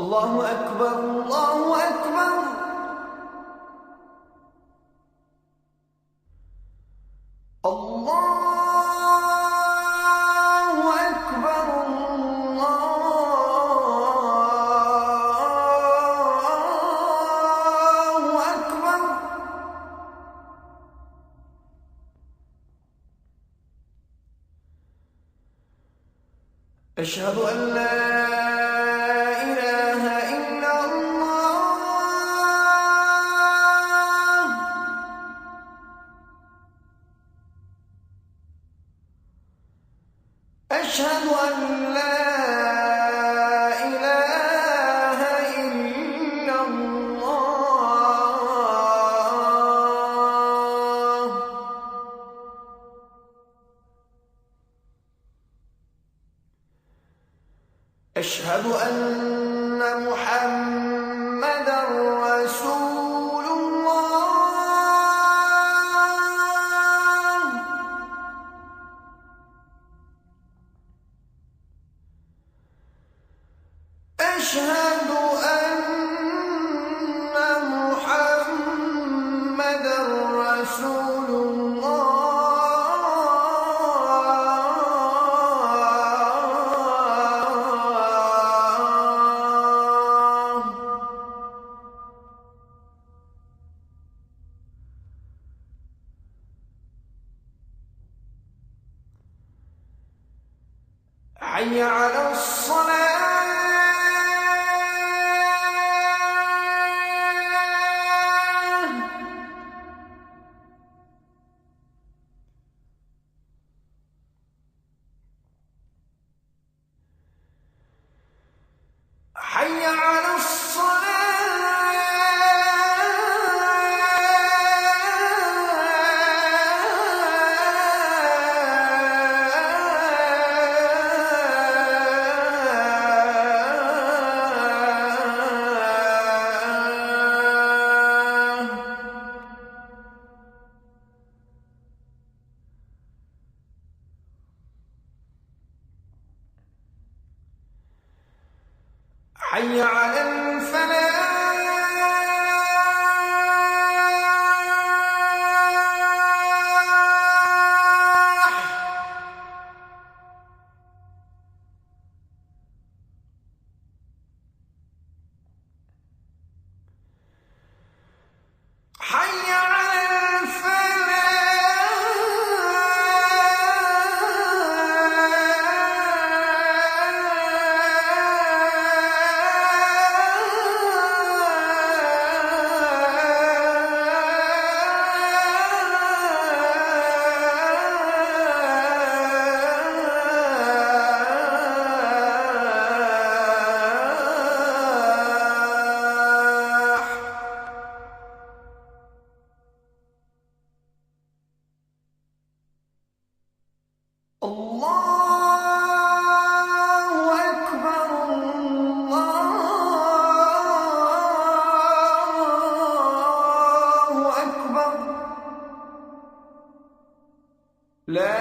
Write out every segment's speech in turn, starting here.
الله أكبر الله أكبر. الله أكبر الله أكبر. أشهد أن لا إله إلا الله. أشهد أن لا إله إلا الله. أشهد أن محمدًا رسول الله. أشهد أن محمدًا رسول الله. حي على الصلاة. حي على حي على الفلاح. حي على الله أكبر الله أكبر. لا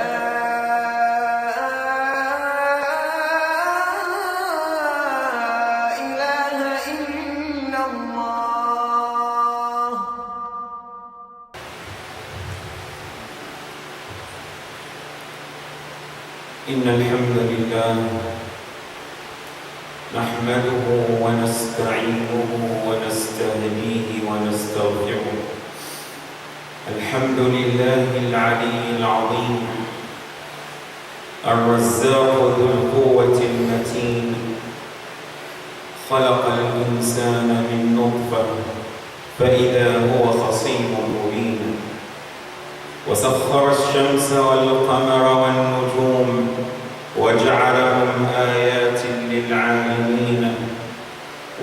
إله إلا الله. إن الحمد لله نحمده ونستعينه ونستهديه ونستغفره. الحمد لله العلي العظيم الرزاق ذو القوة المتين. خلق الإنسان من نطفة فإذا هو خصيم مبين. وسخر الشمس والقمر والنجوم وجعلهم آيات للعالمين.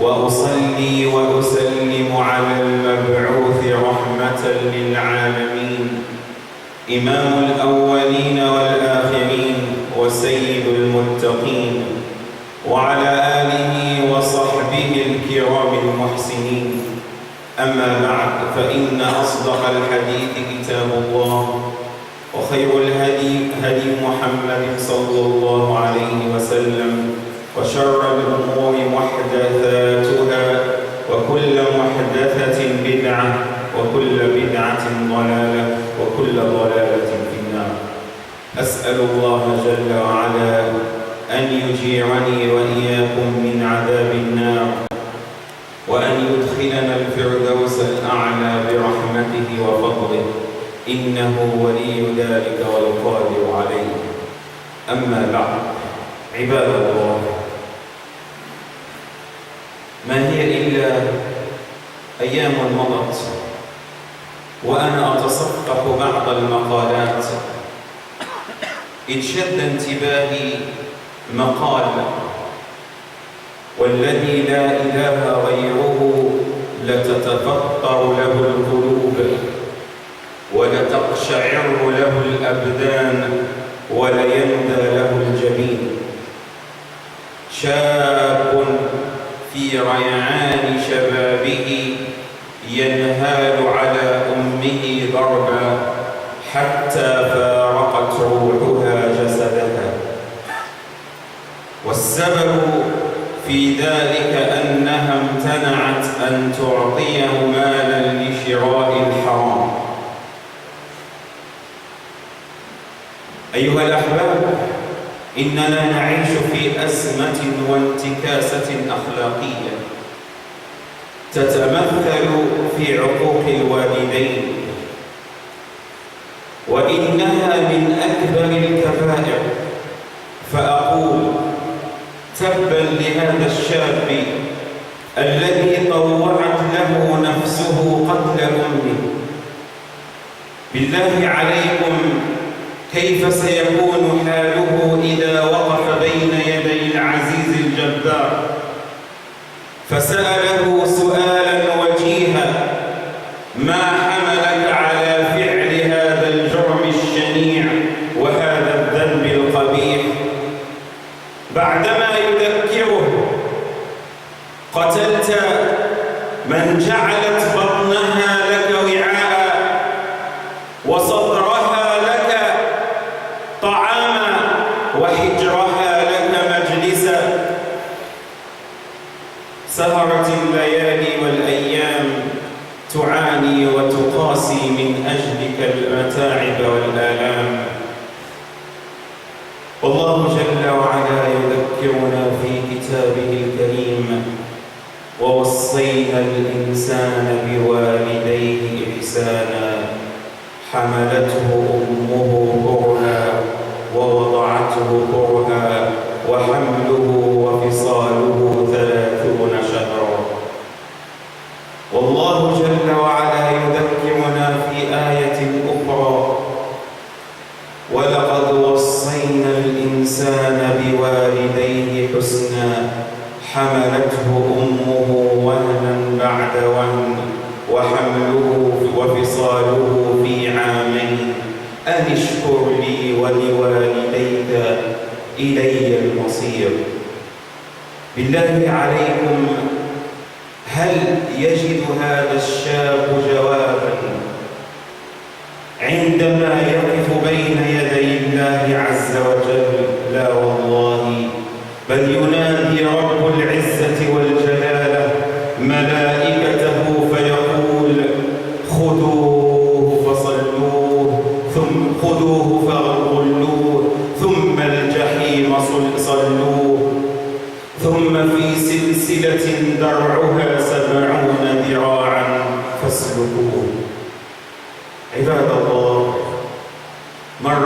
وأصلي وأسلم على المبعوث رحمة للعالمين، إمام الأولين والآخرين وسيد المتقين، وعلى آله وصحبه الكرام المحسنين. أما بعد، فإن أصدق الحديث كتاب الله، وخير الهدي هدي محمد صلى الله عليه وسلم، وشر الأمور محدثاتها بدعة وكل بدعة ضلالة وكل ضلالة في النار. أسأل الله جل وعلا أن يجيرني وإياكم من عذاب النار وأن يدخلنا الفردوس الأعلى برحمته وفضله، إنه ولي ذلك والقادر عليه. أما بعد، عباد الله، ما هي إلا أيام مضت وأنا أتصفح بعض المقالات، إذ شد انتباهي مقال: والذي لا إله غيره لتتفطر له القلوب ولتقشعر له الأبدان وليندى له الجبين. شاب في ريعان شبابه ينهال على أمه ضربا حتى فارقت روحها جسدها، والسبب في ذلك أنها امتنعت أن تعطيه مالا لشراء الحرام. أيها الأحباب، إننا نعيش في أزمة وانتكاسة أخلاقية تتمثل في عقوق الوالدين، وإنها من أكبر الكبائر. فأقول: تبا لهذا الشاب الذي طوعت له نفسه قتل أمه. بالله عليكم، كيف سيكون حاله إذا وقف بين يدي العزيز الجبار فسأله سؤالا وجيها: ما حملك على فعل هذا الجرم الشنيع وهذا الذنب القبيح؟ بعدما يذكره: قتلت من جعلت بطنها لك وعاء وصدرها لك طعاما وحجرها لك مجلسا. سهرت الليالي والأيام تعاني وتقاسي من أجلك المتاعب والآلام. والله جل وعلا يذكرنا في كتابه الكريم: ووصينا الإنسان بوالديه إحسانا حملته أمه كرها ووضعته كرها وحمله وفصاله 30 شهرا. والله جل وعلا يذكرنا في آية أخرى: ولقد وصينا الإنسان بوالديه حسنا حملته أمه وهنا بعد وهن وحمله وفصاله في عامين أن اشكر لي ولوالديك إلي المصير. بالله عليكم، هل يجد هذا الشاب جوابا عندما يقف بين يدي الله عز وجل؟ لا والله، بل ينادي رب العزة والجلالة ملائكته فيقول: خذوه فصلوه، ثم خذوه فغلوه، ثم الجحيم صلوه، ثم في سلسلة درعها 70 ذراعا فاسلكوه. عباد الله، مر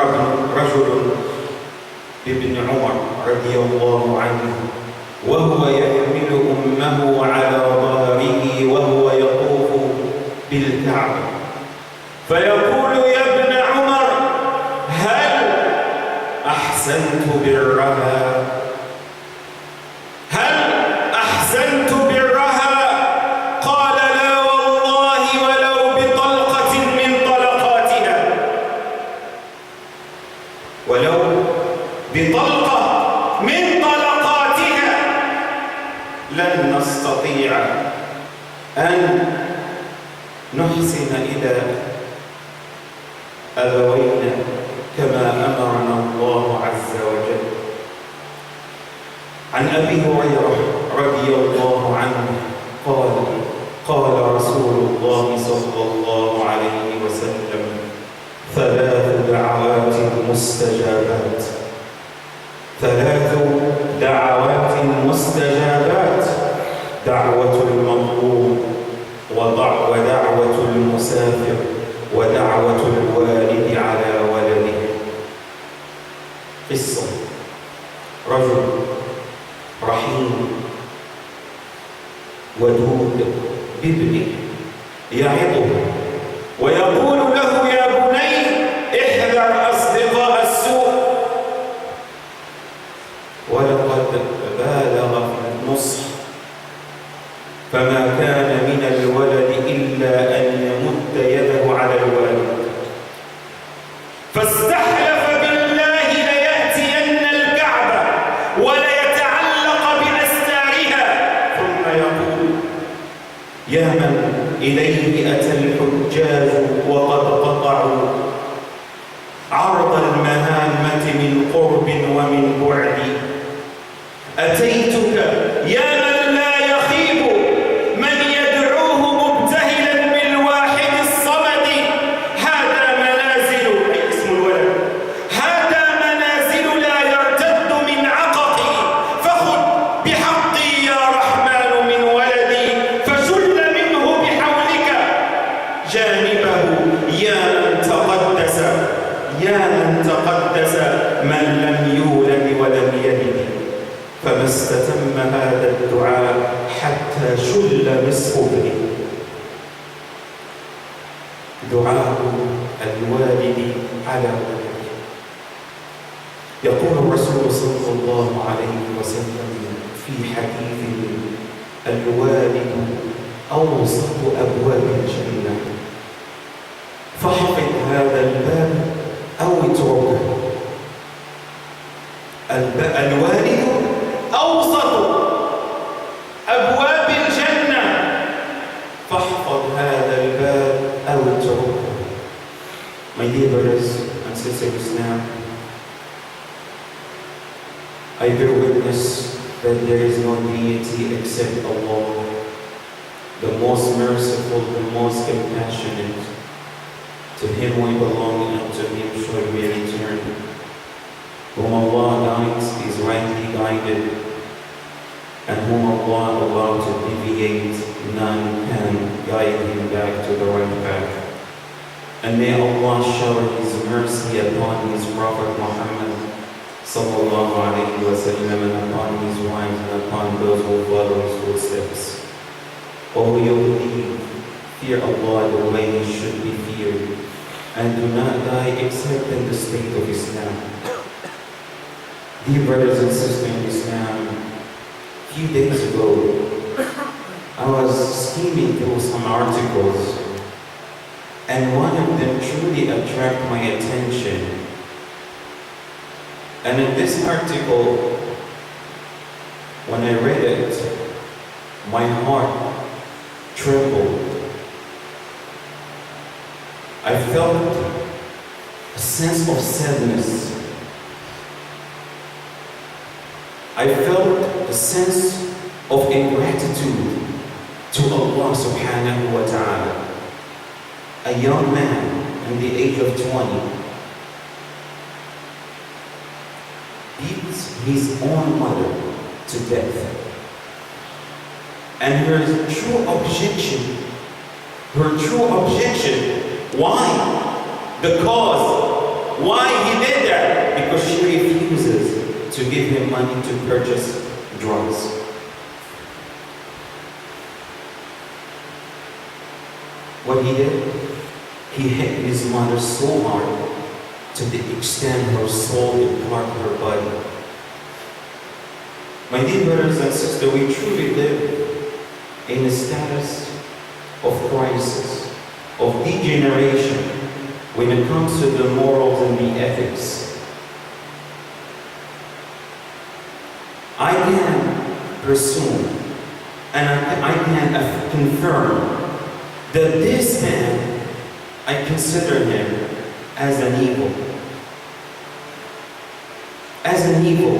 رجل بابن عمر رضي الله عنه وهو يحمل أمه على ظهره وهو يطوف بالكعبة، فيقول: يا ابن عمر، هل أحسنت برها؟ هل أحسنت برها؟ قال: لا والله، ولو بطلقة من طلقاتها، ولو بطلقة من طلقاتها لن نستطيع أن نحسن إلى أبوينا كما أمرنا الله عز وجل. عن أبي هريرة رضي الله عنه قال: قال رسول الله صلى الله عليه وسلم 3 دعوات مستجابات. 3 دعوات مستجابات: دعوة المظلوم، ودعوة المسافر، ودعوة الوالد على ولده. قصة رجل رحيم ودود بابنه يعظه ويقول له: يا بني احذر أصدقاء السوء. ولقد بالغ في النصح، فما كان من الولد إلا أن يمد يده على الوالد، فاستحلف بالله ليأتين الكعبة وليتعلق بأستارها، ثم يقول: يا من إليه أتى الحجاج وقد قطعوا عرض المهامة من قرب ومن بعد، أتيتك يا من لا يخيب من يدعوه مبتهلا بالواحد الصمد. هذا منازل، أي اسم الولد، هذا منازل لا يرتد من عققي، فخذ بحقي يا رحمن من ولدي، فشل منه بحولك جانبه. يا من تقدس، يا من تقدس من لم يولد ولم يلد. فما استتم هذا الدعاء حتى شل نصف ابنه. دعاء الوالد على ولده. يقول الرسول صلى الله عليه وسلم في حديث: الوالد أوسط أبواب الجنة، فاحفظ هذا الباب أو اتركه. الوالد أوسط أبواب الجنة، فاحفظ هذا الباب أو اتركه. My dear brothers and sisters in Islam, I bear witness that there is no deity except Allah, the most merciful, the most compassionate. To Him we belong and to Him shall we return. Whom Allah guides is rightly guided, and whom Allah allows to deviate, none can guide him back to the right path. And may Allah shower His mercy upon His Prophet Mohamed sallallahu alayhi wa sallam, and upon his wives, and upon those who follow his footsteps. O you believe, fear Allah the way He should be feared, and do not die except in the state of Islam. Dear brothers and sisters in Islam, a few days ago, I was skimming through some articles, and one of them truly attracted my attention. And in this article, when I read it, my heart trembled. I felt a sense of sadness. I felt a sense of ingratitude to Allah subhanahu wa ta'ala. A young man in the age of 20 beats his own mother to death. And her true objection, why? The cause, why he did that? Because she refuses to give him money to purchase drugs. What he did? He hit his mother so hard to the extent her soul departed her body. My dear brothers and sisters, we truly live in a status of crisis, of degeneration when it comes to the morals and the ethics. I can presume and I can confirm that this man, I consider him as an evil. As an evil.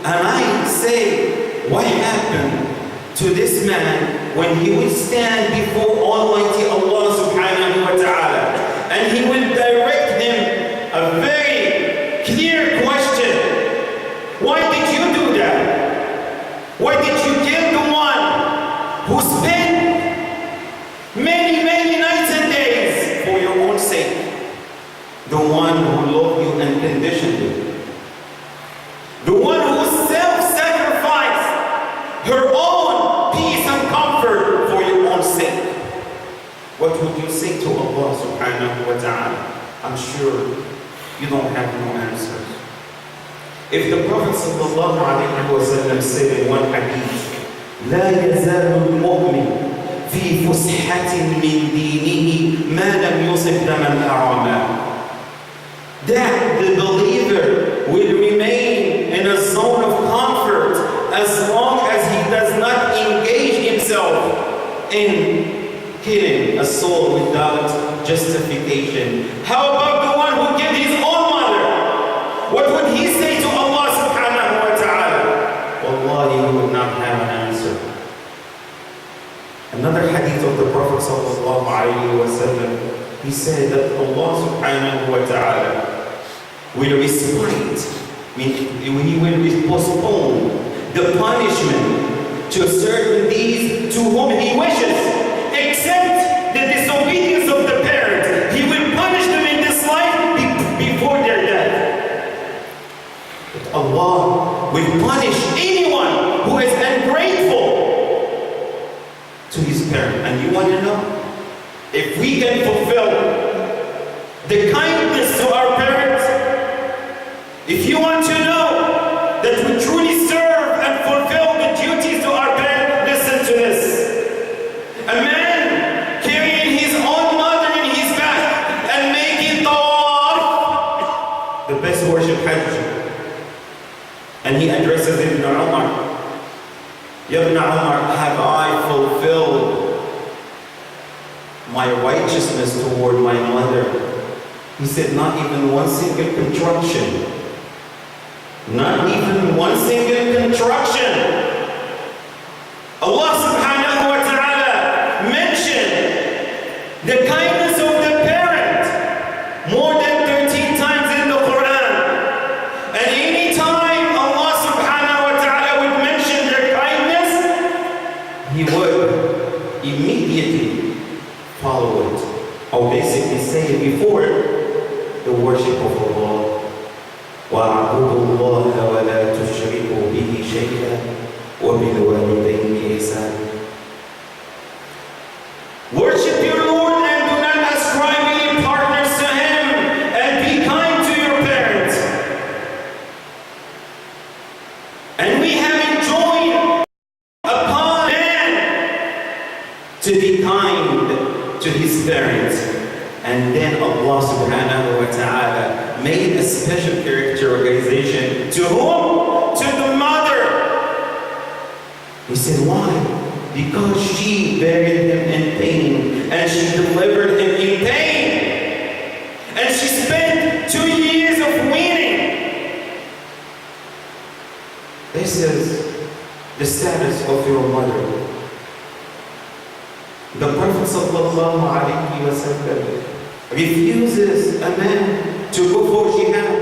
And I say, what happened to this man when he will stand before Almighty Allah subhanahu wa ta'ala, and he will direct him a very clear question. Why did you do that? Why did you kill the one who spent many, many nights and days for your own sake? The one who loved you unconditionally. The one who self-sacrificed her own peace and comfort for your own sake. What would you say to Allah subhanahu wa ta'ala? I'm sure you don't have no answers. If the Prophet sallallahu alayhi wa sallam said in one hadith, لا يزال المؤمن في فسحة من دينه ما لم يصب دما حراما, that the believer will remain in a zone of comfort as long as he does not engage himself in killing a soul without justification. How about the one who killed his own mother? What would he say to Allah subhanahu wa ta'ala? Wallahi, he would not have an answer. Another hadith of the Prophet sallallahu alayhi wa sallam, he said that Allah subhanahu wa ta'ala will respite, he will postpone the punishment to certain deeds to whom he wishes, except the disobedience of the parent. He will punish them in this life before their death. But Allah will punish anyone who is ungrateful to his parent. And you want to know? If we can fulfill the kindness to our parents, if you want to know that we truly serve and fulfill the duties to our parents, listen to this. A man carrying his own mother in his back and making tawaf, the best worship Hajj. And he addresses Ibn Umar. Ya Ibn Umar, have I fulfilled my righteousness toward my mother? He said, not even one single contraction. Not even one single contraction. Allah subhanahu wa ta'ala mentioned the kindness of the parent more than 13 times in the Quran. And any time Allah subhanahu wa ta'ala would mention their kindness, He would immediately follow it. Or basically say it before the worship of Allah. وَاعْبُدُوا اللَّهَ وَلَا تُشْرِكُوا بِهِ شَيْئًا وَبِالْوَالِدَيْنِ إِحْسَانًا. Worship your Lord and do not ascribe any partners to Him, and be kind to your parents. And we have enjoined upon man to be kind to his parents. And then Allah subhanahu wa ta'ala made a special characterization to whom? To the mother. He said, why? Because she buried him in pain, and she delivered him in pain. And she spent 2 years of weaning. This is the status of your mother. The Prophet sallallahu alayhi wa sallam refuses a man to go for jihad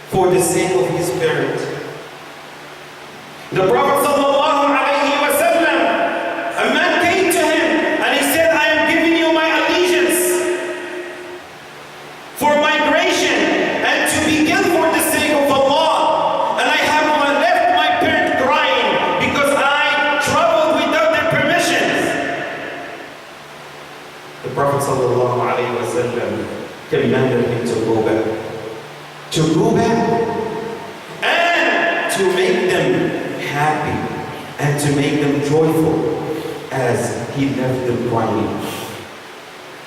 for the sake of his parent. The Prophet sallallahu alayhi wa sallam, a man came to him and he said, I am giving you my allegiance for migration and to be killed for the sake of Allah. And I have left my parent crying because I traveled without their permissions. The Prophet sallallahu alayhi wa sallam commanded him to go back. To go back and to make them happy and to make them joyful as he left them crying.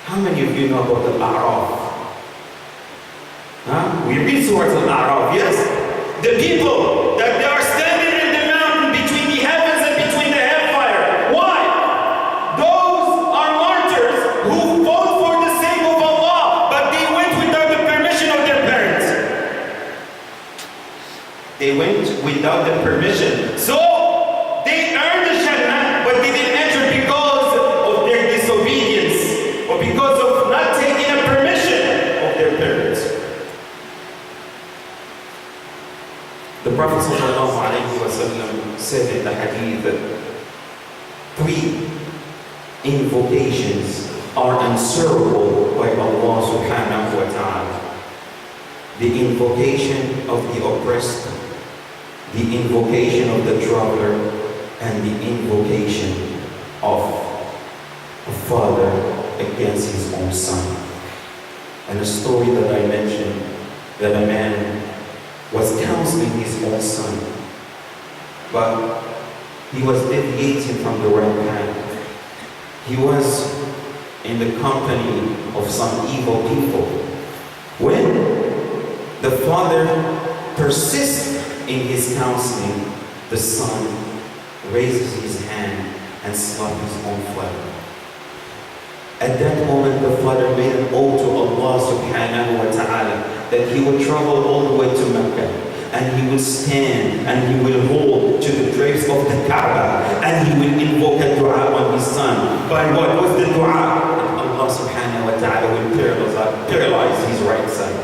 How many of you know about the A'raf? Huh? We read Surah Al-A'raf, yes? The people that they are standing in the mountain between the heavens and between the hellfire. Why? Those are martyrs who fought for the sake of Allah, but they went without the permission of their parents. They went without the permission. So they earned the Jannah. three invocations are answerable by Allah subhanahu wa ta'ala. The invocation of the oppressed, the invocation of the traveler, and the invocation of a father against his own son. And a story that I mentioned, that a man was counseling his own son, but he was deviating from the right path. He was in the company of some evil people. When the father persists in his counseling, the son raises his hand and slaps his own father. At that moment, the father made an oath to Allah subhanahu wa ta'ala that he would travel all the way to Mecca, and he would stand and he will hold to the drapes of the Kaaba, and he will invoke a dua on his son. By what was the dua? And Allah subhanahu wa ta'ala will paralyze his right side.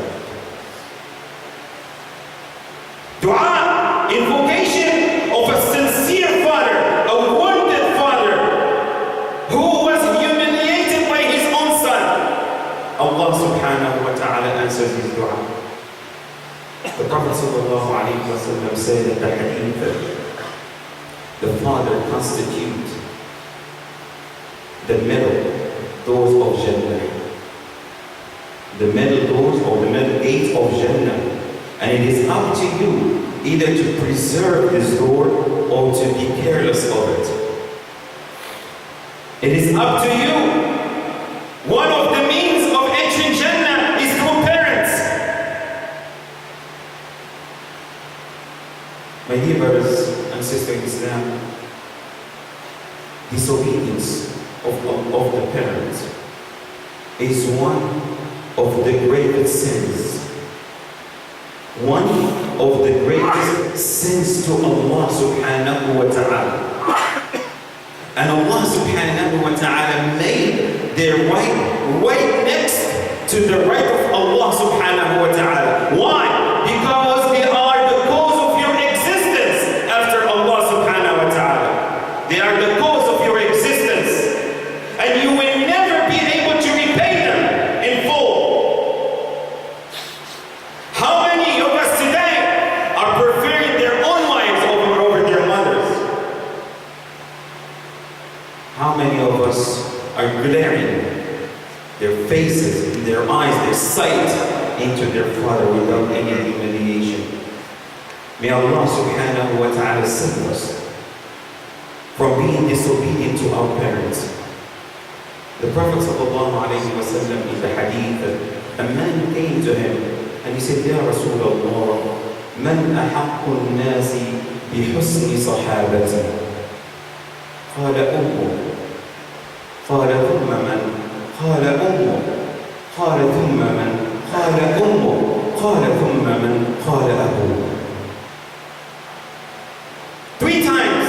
Dua, invocation of a sincere father, a wounded father who was humiliated by his own son. Allah subhanahu wa ta'ala answers his dua. The Prophet sallallahu alayhi wa sallam said in the hadith, the father constitutes the middle doors of Jannah. The middle doors or the middle gate of Jannah. And it is up to you either to preserve this door or to be careless of it. It is up to you. One of the means of entering Jannah is through parents. My dear brothers and sisters in Islam, disobedience of the parents is one of the greatest sins. One of the greatest sins to Allah subhanahu wa ta'ala. And Allah subhanahu wa ta'ala made their right next to the right of Allah subhanahu wa ta'ala. Why? Because they are the cause of your existence after Allah subhanahu wa ta'ala. They are the cause of your existence. And you will never be able to repay them in full. How many of us today are preferring their own lives over their mothers? How many of us are glaring their faces, their eyes, their sight into their father without any humiliation? May Allah subhanahu wa ta'ala save us from being disobedient to our parents. The Prophet sallallahu alayhi wa sallam in the hadith, a man came to him and he said, Ya Rasulullah, man ahaqqu al-nasi bihusni sahabati? قال أمه. قال ثم من؟ قال أمه. قال ثم من؟ قال أمه. قال ثم من؟ قال أبوه. 3 times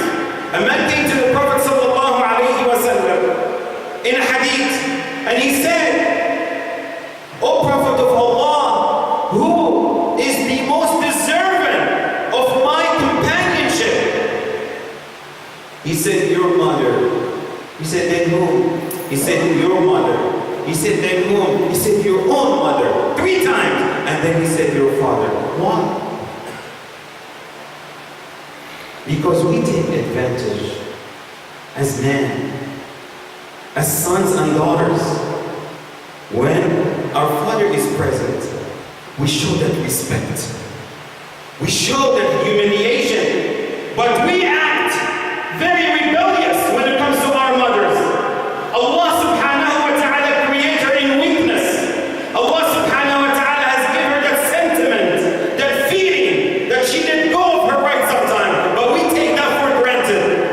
a man came to the Prophet sallallahu alayhi wa sallam in a hadith, and he said, O Prophet of Allah, who is the most deserving of my companionship? He said, your mother. He said, then whom? He said, your mother. He said, then whom? He said, your own mother. 3 times. And then he said, your father. Why? Because we take advantage as men, as sons and daughters. When our father is present, we show that respect. We show that humiliation. But we act very rebellious when it comes to our mothers. Allah subhanahu wa ta'ala created her in weakness. Allah subhanahu wa ta'ala has given her that sentiment, that feeling, that she didn't go of her right sometime. But we take that for granted.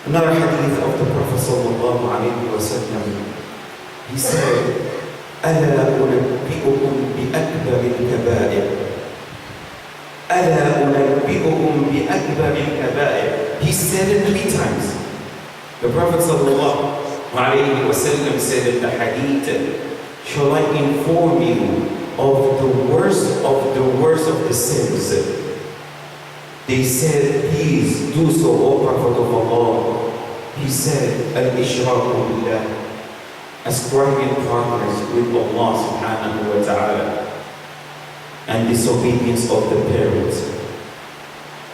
Another hadith of the Prophet sallallahu alayhi wa sallam, he said, أَلَا أُنَبِّئُكُمْ بِأَكْبَرِ الْكَبَائِرِ أَلَا أُنَبِّئُكُمْ بِأَكْبَرِ الْكَبَائِرِ. He said it 3 times. The Prophet sallallahu alayhi wa sallam said in the hadith, shall I inform you of the worst of the sins? They said, please do so, O Prophet of Allah. He said, Al-Ishraku Billah, ascribing partners with Allah subhanahu wa ta'ala, and disobedience of the parents.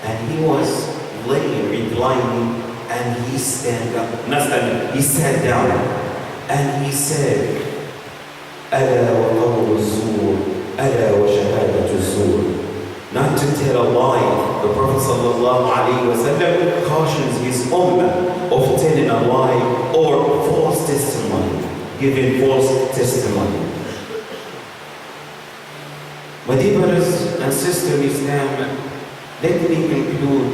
And he was laying, reclining, and he sat down, and he said, Ala wa qawlu zur, ala wa shahadatu zur. Not to tell a lie. The Prophet sallallahu alaihi wasallam cautions his ummah of telling a lie or false testimony, giving false testimony. My dear brothers and sisters in Islam, let me conclude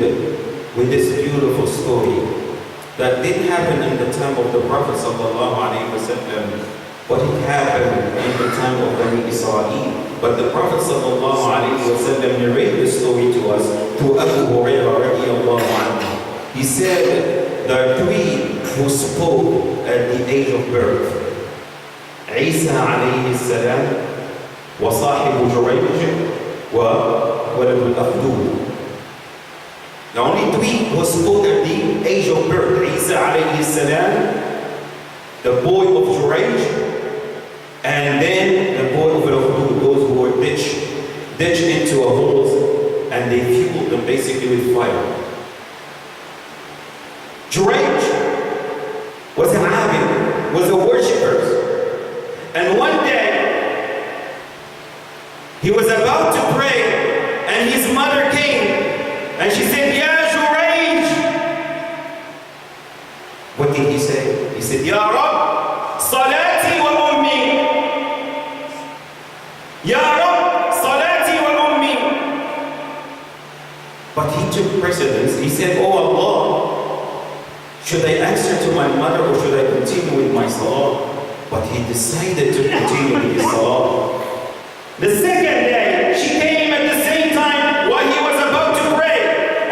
with this beautiful story that didn't happen in the time of the Prophet sallallahu alaihi wasallam, but it happened in the time of Bani Israel. But the Prophet sallallahu alaihi wasallam narrated the story to us through Abu Hurairah radiyallahu anhu. He said there are three who spoke at the age of birth: Isa alayhi salam, wa sahibu Jurayj, wa walad al-Akhdud. The only three who spoke at the age of birth: Isa alayhi salam, the boy of Jurayj, and then the boy of Al-Hudud, those who were ditched into a hole, and they fueled them basically with fire. Jurayj was an abid, was a worshipper, and one day he was about to pray, and his mother came, and she said, Ya Jurayj. What did he say? He said, Ya Rab, salati wa ummi. Ya Rab, salati wa ummi. But he took precedence. He said, Oh Allah, should I answer to my mother or should I continue with my salah? But he decided to continue with his salah. The second day, she came at the same time while he was about to pray.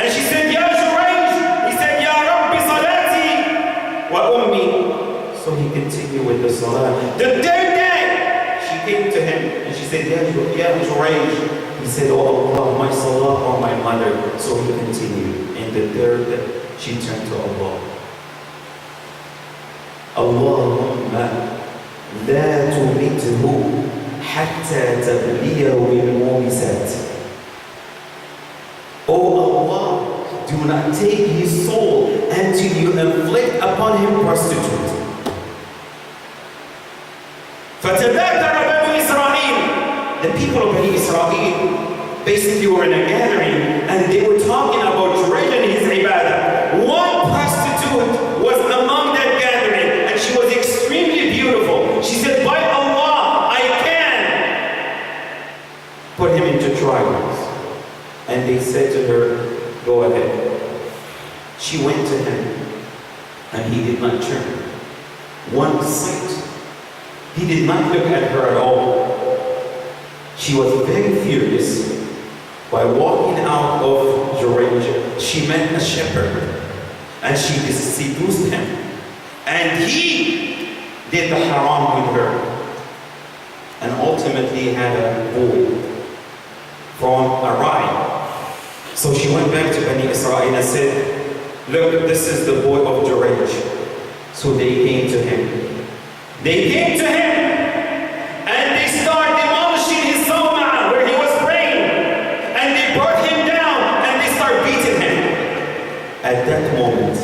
And she said, Ya Jurayj. He said, Ya Rabbi salati wa ummi. So he continued with the salah. The third day, she came to him and she said, Ya Jurayj. He said, Oh Allah, my salah or my mother. So he continued. And the third day, she turned to Allah. Allahumma la tumithu hatta tabliya bil mumisat. Oh Allah, do not take his soul until you inflict upon him prostitute. فَتَذَكَّرَ بَنُو إِسْرَائِيل. The people of Bani Israel basically were in a gathering and they were talking about Jurayj and his ibadah. One prostitute was among that gathering and she was extremely beautiful. She said, by Allah, I can put him into trials. And they said to her, go ahead. She went to him and he did not turn. One sight. He did not look at her at all. She was very furious. By walking out of Jurayj, she met a shepherd and she seduced him. And he did the haram with her and ultimately had a boy from a ride. So she went back to Bani Israel and said, look, this is the boy of Jurayj. So they came to him. They came to him and they started demolishing his sawma'ah where he was praying. And they brought him down and they started beating him. At that moment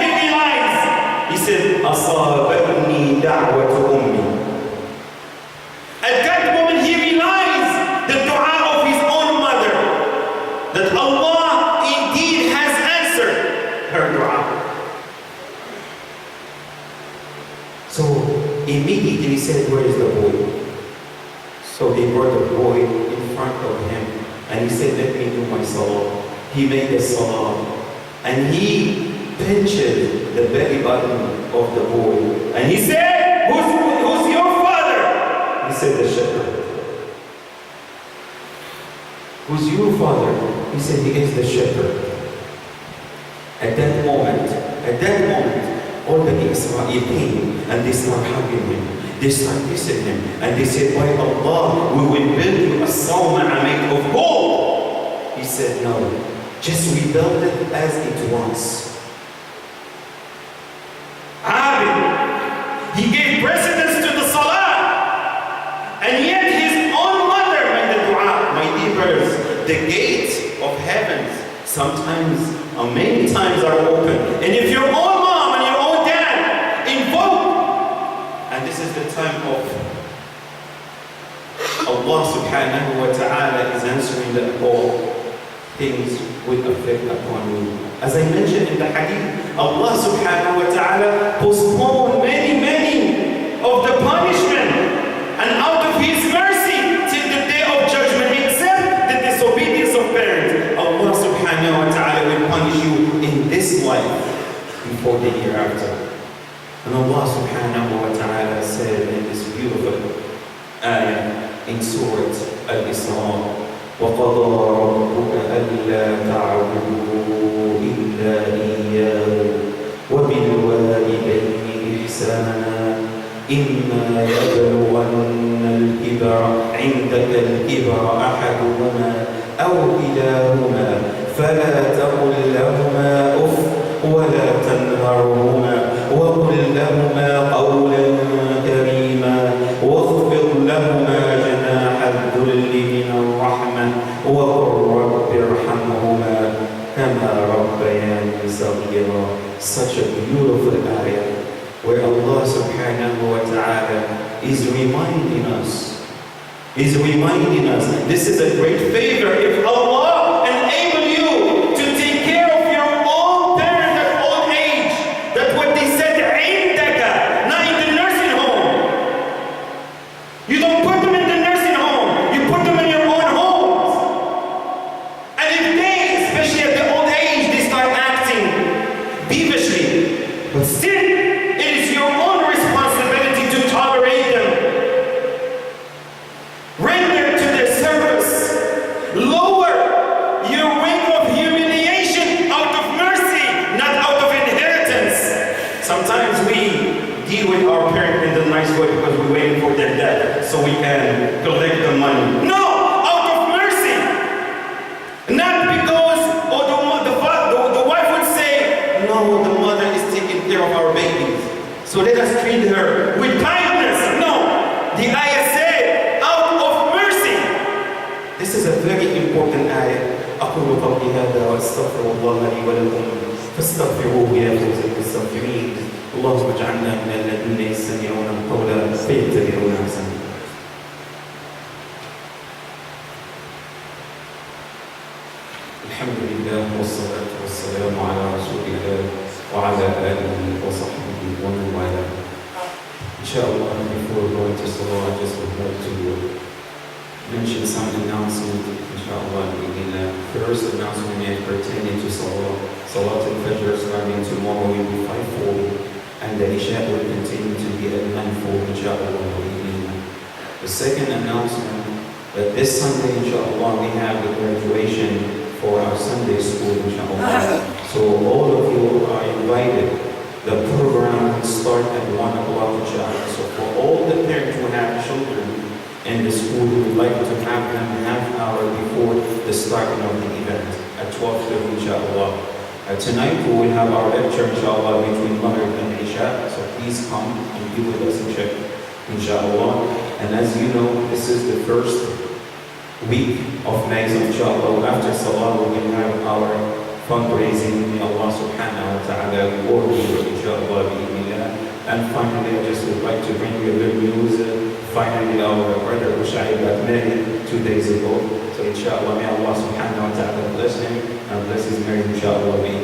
he realized, he said, أَصَابَتْنِي دَعْوَةُ أُمِّي. At that moment he realized the dua of his own mother, that Allah indeed has answered her dua. So immediately he said, where is the boy? So they brought the boy in front of him and he said, let me do my salah. He made the salah and he pinched the belly button of the boy and he said, who's your father? He said, the shepherd. Who's your father? He said, he is the shepherd. At that moment, all Bani Israel came and they started hugging him. They started kissing him. And they said, by Allah, we will build you a sawma'ah made of gold. He said, no, just rebuild it as it was. He gave precedence to the salah, and yet his own mother made the dua. My dear brothers, the gate of heavens sometimes, or many times, are open. And if your own mom and your own dad invoke, and this is the time of Allah subhanahu wa ta'ala is answering that all things will affect upon you. As I mentioned in the hadith, Allah subhanahu wa ta'ala postponed many of the punishment, and out of His mercy till the day of judgment, except the disobedience of parents. Allah subhanahu wa ta'ala will punish you in this life before the hereafter. And Allah subhanahu wa ta'ala said in this beautiful ayah in Surah Al-Isra, وَقَضَى رَبُّكَ أَلَّا تَعْبُدُوا إِلَّا إِيَّاهُ وَبِالْوَالِدَيْنِ إِحْسَانًا إِمَّا يَبْلُغَنَّ الْكِبَرَ عِندَكَ الْكِبَرَ أَحَدُهُمَا أَوْ كِلَاهُمَا فَلَا تَقُل لَّهُمَا أُفٍّ وَلَا تَنْهَرْهُمَا وَقُل لَّهُمَا قَوْلًا كَرِيمًا وَاخْفِضْ لَهُمَا جَنَاحَ الذُّلِّ مِنَ الرَّحْمَةِ وَقُل رَّبِّ ارْحَمْهُمَا كَمَا رَبَّيَانِي صَغِيرًا. Such a beautiful ayah where Allah subhanahu wa ta'ala is reminding us. This is a great favor. If Allah enable you to take care of your own parent at old age, that's what they said, عِندَكَ, not in the nursing home. You don't put them in the nursing home, you put them in your own homes. And if they, especially at the old age, they start acting peevishly, but still, it is your own responsibility to tolerate them. Render to their service. Lower your rank of humiliation out of mercy, not out of inheritance. Sometimes we deal with our parents in the nice way because we're waiting for their death so we can collect the money. No! Out of mercy! Not because the wife would say, no, the mother is taking care of our babies, so let us treat her with kindness. No! The ayah said, out of mercy. This is a very important ayah. أقول قولي هذا وأستغفر الله لي ولكم فاستغفروه يا فوز المستغفرين. اللهم اجعلنا من الذين يستمعون القول فيتبعون أحسنه. الحمد لله والصلاة والسلام على رسول الله وعلى آله وصحبه ومن والاه. Inshallah, before going to Salah, I just would like to mention some announcement. Inshallah, first announcement is pertaining to Salah. Salat al-Fajr starting tomorrow will be 5:40, and the Isha will continue to be at 9:40. Inshallah. The second announcement that this Sunday, inshallah, we have the graduation for our Sunday school, inshallah. So all of you are invited. The program will start at 1 o'clock, inshallah. So for all the parents who have children in the school, we would like to have them half hour before the starting of the event at 12:30, inshallah. Tonight we will have our lecture, inshallah, between Maghrib and Isha. So please come and be with us in Sheikh, inshallah. And as you know, this is the first week of May, so inshallah. After Salah, we will have our fundraising. May Allah subhanahu wa ta'ala reward you, inshallah, bi'idhnillah. And finally, I just would like to bring you a good news. Finally, our brother Sheikh got married 2 days ago. So inshallah, may Allah subhanahu wa ta'ala bless him and bless his marriage, inshallah, bi'idhnillah.